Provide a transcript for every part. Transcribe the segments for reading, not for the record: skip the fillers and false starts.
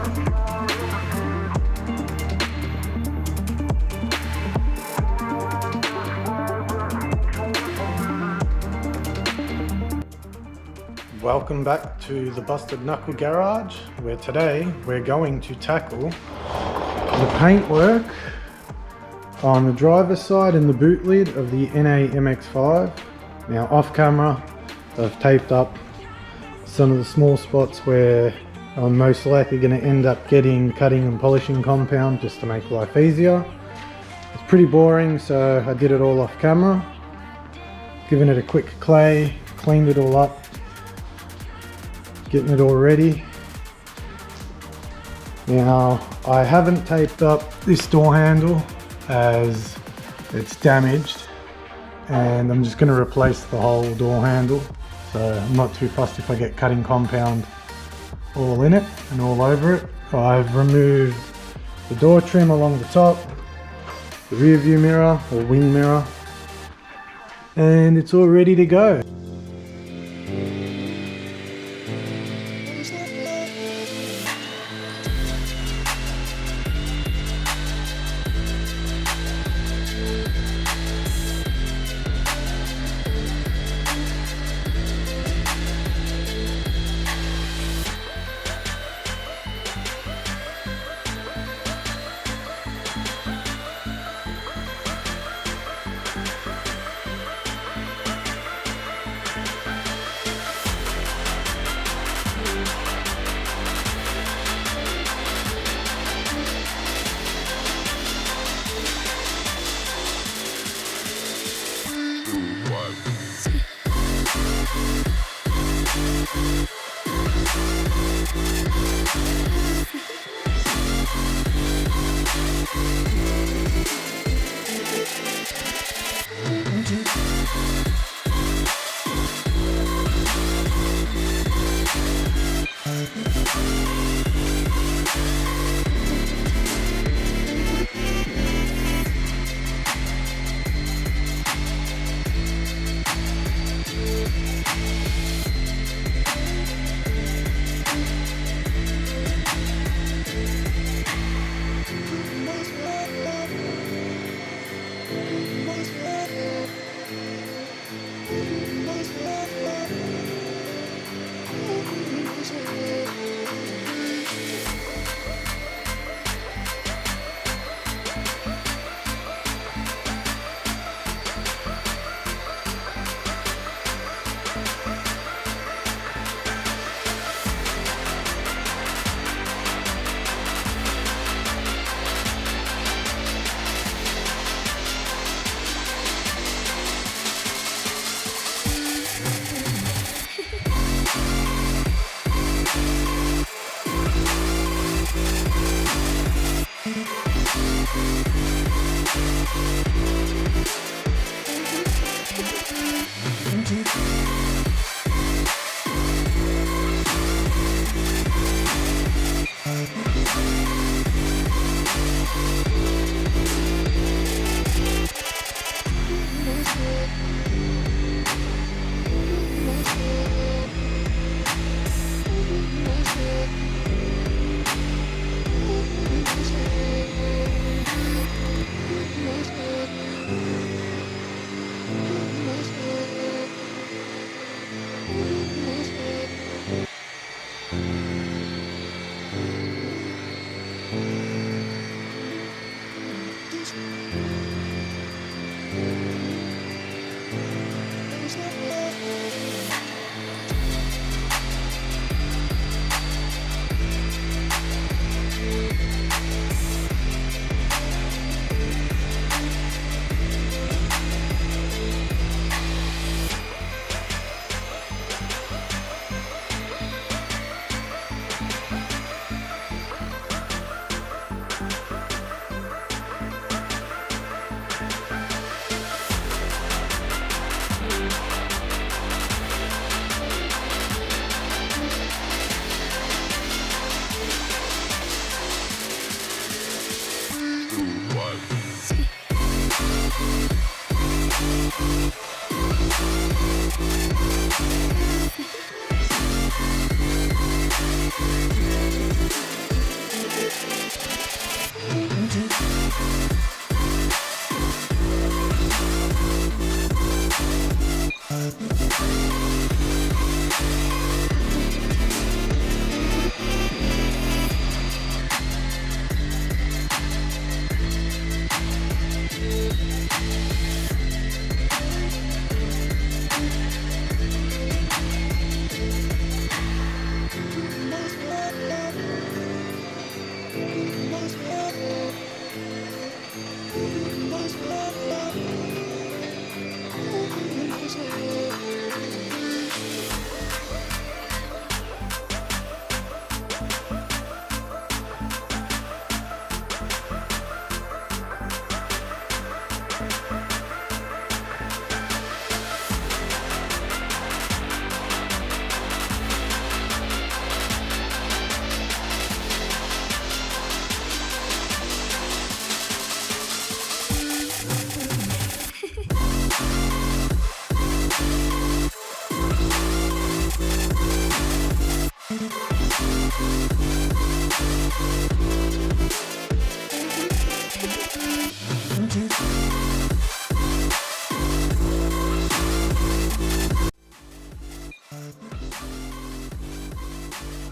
Welcome back to the Busted Knuckle Garage, where today we're going to tackle the paintwork on the driver's side and the boot lid of the NA MX-5. Now off camera I've taped up some of the small spots where I'm most likely going to end up getting cutting and polishing compound just to make life easier. It's pretty boring, so I did it all off camera, giving it a quick clay, cleaned it all up, getting it all ready. Now I haven't taped up this door handle as it's damaged, and I'm just going to replace the whole door handle, so I'm not too fussed if I get cutting compound all in it and all over it. I've removed the door trim along the top, the rear view mirror or wing mirror, and it's all ready to go.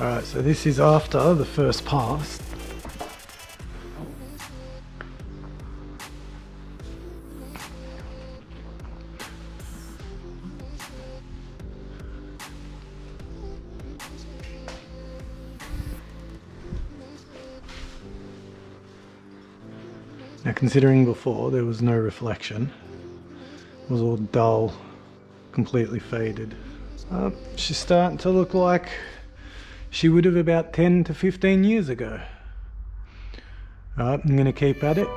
Alright, so this is after the first pass. Now, considering before there was no reflection, it was all dull, completely faded. She's starting to look like she would have about 10 to 15 years ago. Alright, I'm going to keep at it.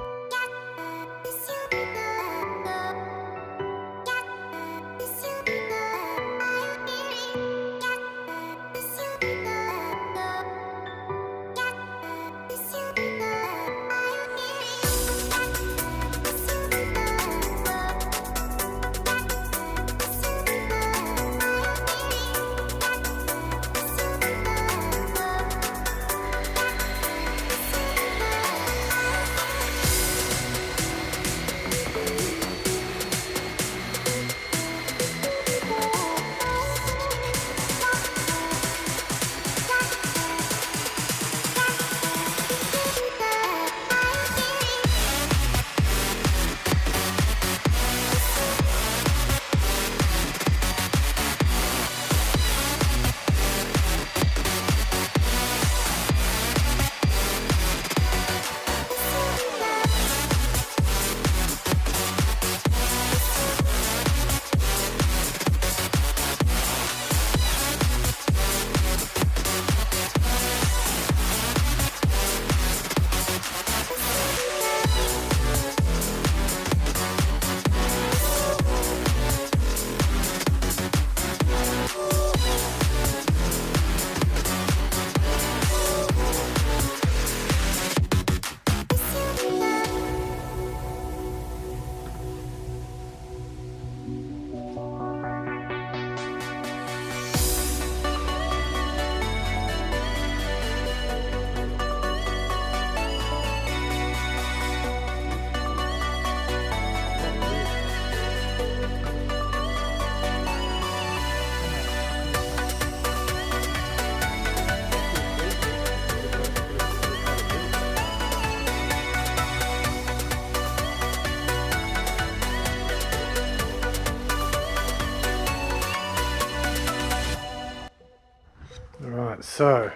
Alright, so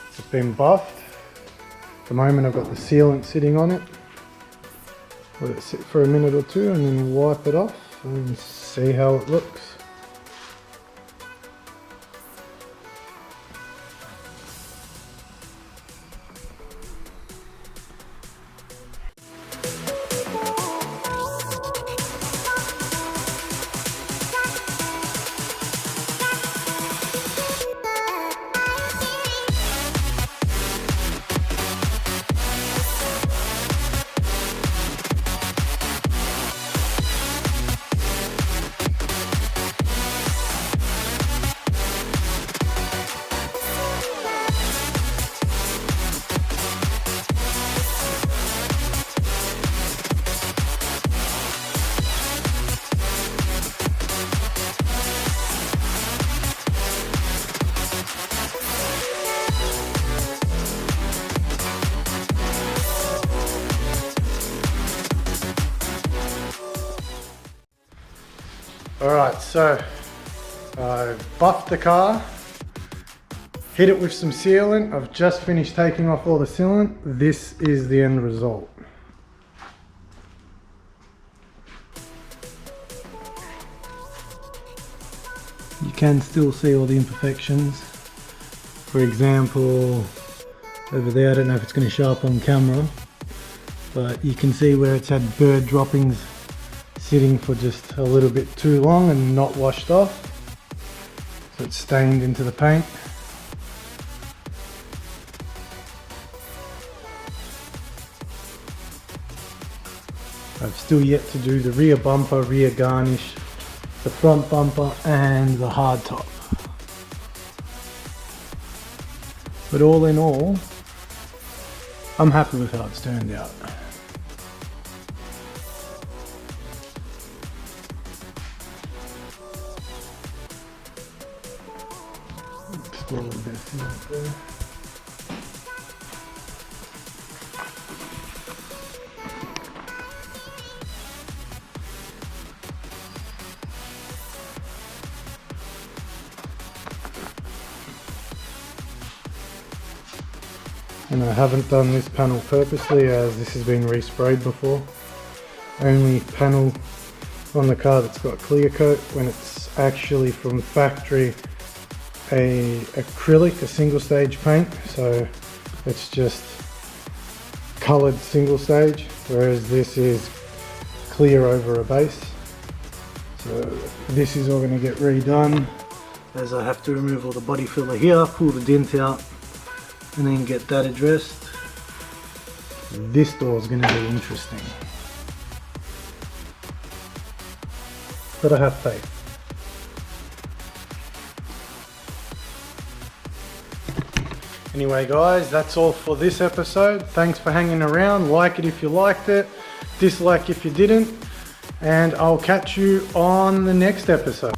it's been buffed. At the moment I've got the sealant sitting on it. Let it sit for a minute or two and then wipe it off and see how it looks. Alright, so I buffed the car, hit it with some sealant. I've just finished taking off all the sealant. This is the end result. You can still see all the imperfections. For example, over there, I don't know if it's going to show up on camera, but you can see where it's had bird droppings sitting for just a little bit too long and not washed off, so it's stained into the paint. I've still yet to do the rear bumper, rear garnish, the front bumper and the hard top. But all in all, I'm happy with how it's turned out. Explore this out there. And I haven't done this panel purposely as this has been resprayed before. Only panel on the car that's got clear coat when it's actually from factory a acrylic, a single stage paint, so it's just coloured single stage, whereas this is clear over a base. So this is all going to get redone, as I have to remove all the body filler here, pull the dent out, and then get that addressed. This door is going to be interesting, but I have faith. Anyway guys, that's all for this episode. Thanks for hanging around. Like it if you liked it, dislike if you didn't, and I'll catch you on the next episode.